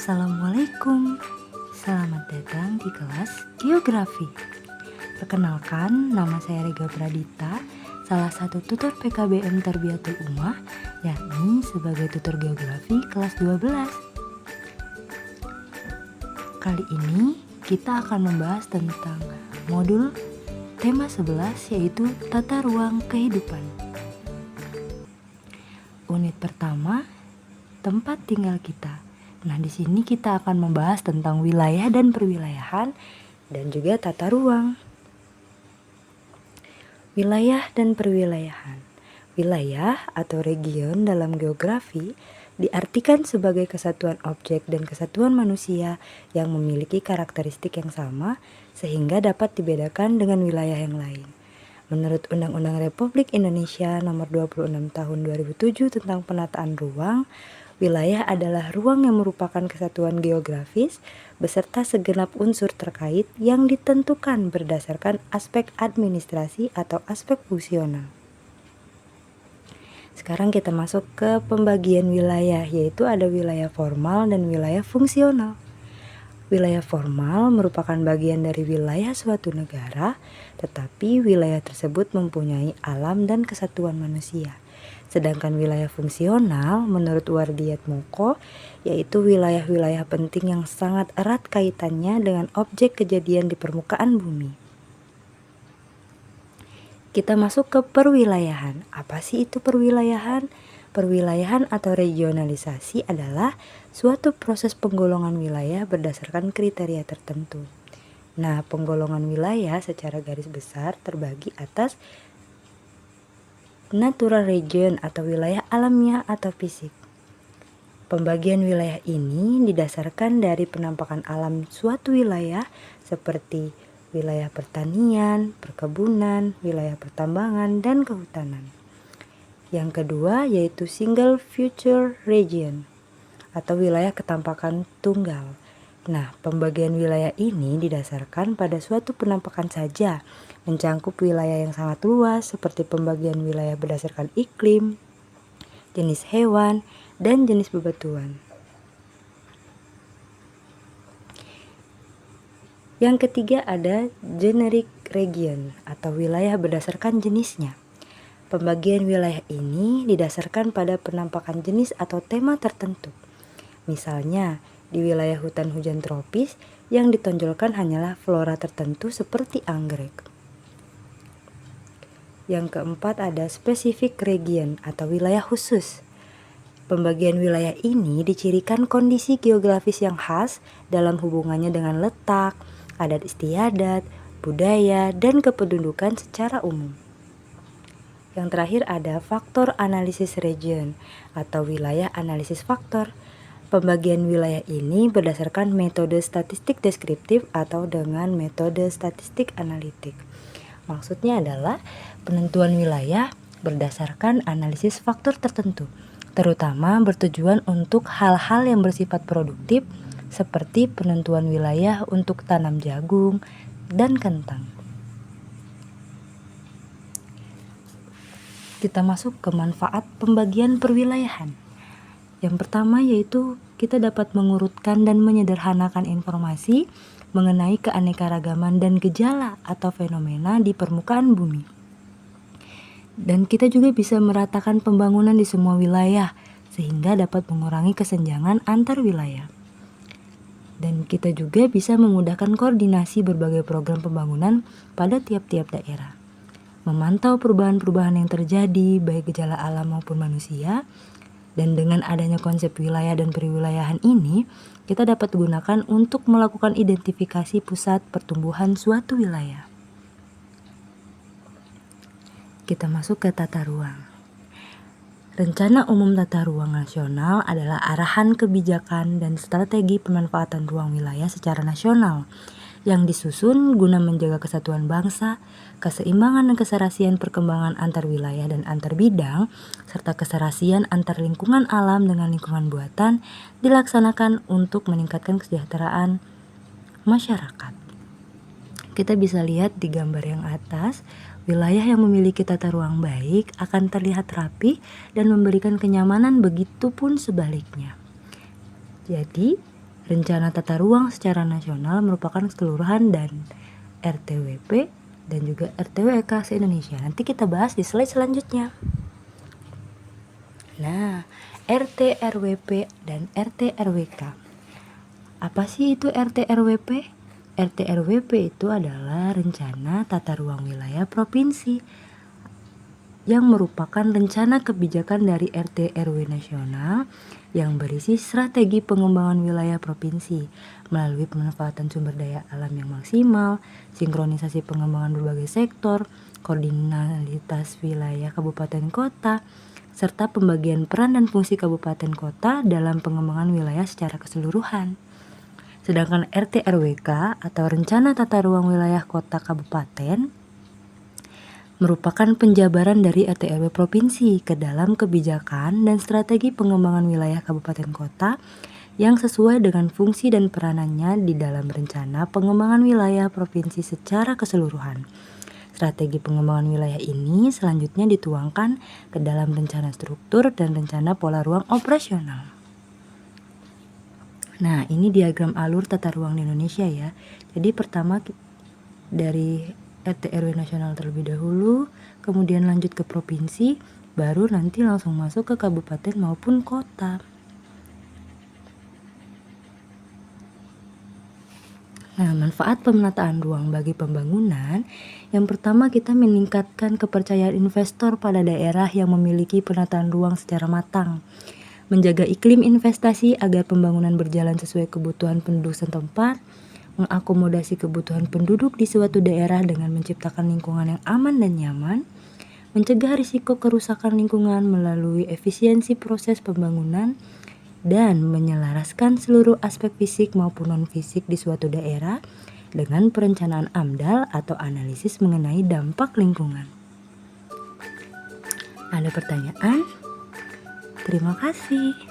Assalamualaikum, selamat datang di kelas Geografi. Perkenalkan, nama saya Rega Pradita, salah satu tutor PKBM Tarbiyatul Ummah, yakni sebagai tutor Geografi kelas 12. Kali ini kita akan membahas tentang modul tema 11, yaitu tata ruang kehidupan. Unit pertama, tempat tinggal kita. Nah, di sini kita akan membahas tentang wilayah dan perwilayahan dan juga tata ruang. Wilayah dan perwilayahan. Wilayah atau region dalam geografi diartikan sebagai kesatuan objek dan kesatuan manusia yang memiliki karakteristik yang sama sehingga dapat dibedakan dengan wilayah yang lain. Menurut Undang-Undang Republik Indonesia Nomor 26 Tahun 2007 tentang penataan ruang, wilayah adalah ruang yang merupakan kesatuan geografis beserta segenap unsur terkait yang ditentukan berdasarkan aspek administrasi atau aspek fungsional. Sekarang kita masuk ke pembagian wilayah, yaitu ada wilayah formal dan wilayah fungsional. Wilayah formal merupakan bagian dari wilayah suatu negara, tetapi wilayah tersebut mempunyai alam dan kesatuan manusia. Sedangkan wilayah fungsional menurut Wardiatmoko yaitu wilayah-wilayah penting yang sangat erat kaitannya dengan objek kejadian di permukaan bumi. Kita masuk ke perwilayahan. Apa sih itu perwilayahan? Perwilayahan atau regionalisasi adalah suatu proses penggolongan wilayah berdasarkan kriteria tertentu. Nah, penggolongan wilayah secara garis besar terbagi atas natural region atau wilayah alamiah atau fisik. Pembagian wilayah ini didasarkan dari penampakan alam suatu wilayah seperti wilayah pertanian, perkebunan, wilayah pertambangan, dan kehutanan. Yang kedua yaitu single feature region atau wilayah ketampakan tunggal. Nah, pembagian wilayah ini didasarkan pada suatu penampakan saja, mencangkup wilayah yang sangat luas seperti pembagian wilayah berdasarkan iklim, jenis hewan, dan jenis bebatuan. Yang ketiga ada generic region atau wilayah berdasarkan jenisnya. Pembagian wilayah ini didasarkan pada penampakan jenis atau tema tertentu. Misalnya, di wilayah hutan hujan tropis yang ditonjolkan hanyalah flora tertentu seperti anggrek. Yang keempat ada specific region atau wilayah khusus. Pembagian wilayah ini dicirikan kondisi geografis yang khas dalam hubungannya dengan letak, adat istiadat, budaya, dan kependudukan secara umum. Yang terakhir ada faktor analisis region atau wilayah analisis faktor. Pembagian wilayah ini berdasarkan metode statistik deskriptif atau dengan metode statistik analitik. Maksudnya adalah penentuan wilayah berdasarkan analisis faktor tertentu, terutama bertujuan untuk hal-hal yang bersifat produktif seperti penentuan wilayah untuk tanam jagung dan kentang. Kita masuk ke manfaat pembagian perwilayahan. Yang pertama yaitu kita dapat mengurutkan dan menyederhanakan informasi mengenai keanekaragaman dan gejala atau fenomena di permukaan bumi. Dan kita juga bisa meratakan pembangunan di semua wilayah sehingga dapat mengurangi kesenjangan antar wilayah. Dan kita juga bisa memudahkan koordinasi berbagai program pembangunan pada tiap-tiap daerah. Memantau perubahan-perubahan yang terjadi baik gejala alam maupun manusia. Dan dengan adanya konsep wilayah dan perwilayahan ini, kita dapat gunakan untuk melakukan identifikasi pusat pertumbuhan suatu wilayah. Kita masuk ke tata ruang. Rencana Umum Tata Ruang Nasional adalah arahan kebijakan dan strategi pemanfaatan ruang wilayah secara nasional yang disusun guna menjaga kesatuan bangsa, keseimbangan dan keserasian perkembangan antar wilayah dan antar bidang, serta keserasian antar lingkungan alam dengan lingkungan buatan dilaksanakan untuk meningkatkan kesejahteraan masyarakat. Kita bisa lihat di gambar yang atas, wilayah yang memiliki tata ruang baik akan terlihat rapi dan memberikan kenyamanan, begitupun sebaliknya. Jadi, Rencana tata ruang secara nasional merupakan keseluruhan dan RTWP dan juga RTWK se-Indonesia. Nanti kita bahas di slide selanjutnya. Nah, RT-RWP dan RT-RWK. Apa sih itu RT-RWP? RT-RWP itu adalah rencana tata ruang wilayah provinsi yang merupakan rencana kebijakan dari RT-RW nasional yang berisi strategi pengembangan wilayah provinsi melalui pemanfaatan sumber daya alam yang maksimal, sinkronisasi pengembangan berbagai sektor, koordinalitas wilayah kabupaten kota, serta pembagian peran dan fungsi kabupaten kota dalam pengembangan wilayah secara keseluruhan. Sedangkan RT-RWK atau Rencana Tata Ruang Wilayah Kota Kabupaten merupakan penjabaran dari RT-RW provinsi ke dalam kebijakan dan strategi pengembangan wilayah kabupaten kota yang sesuai dengan fungsi dan peranannya di dalam rencana pengembangan wilayah provinsi secara keseluruhan. Strategi pengembangan wilayah ini selanjutnya dituangkan ke dalam rencana struktur dan rencana pola ruang operasional. Nah, ini diagram alur tata ruang di Indonesia ya. Jadi pertama dari RT/RW nasional terlebih dahulu, kemudian lanjut ke provinsi, baru nanti langsung masuk ke kabupaten maupun kota. Nah, manfaat pemenataan ruang bagi pembangunan, yang pertama kita meningkatkan kepercayaan investor pada daerah yang memiliki penataan ruang secara matang, menjaga iklim investasi agar pembangunan berjalan sesuai kebutuhan penduduk setempat, mengakomodasi kebutuhan penduduk di suatu daerah dengan menciptakan lingkungan yang aman dan nyaman, mencegah risiko kerusakan lingkungan melalui efisiensi proses pembangunan, dan menyelaraskan seluruh aspek fisik maupun non-fisik di suatu daerah dengan perencanaan AMDAL atau analisis mengenai dampak lingkungan. Ada pertanyaan? Terima kasih.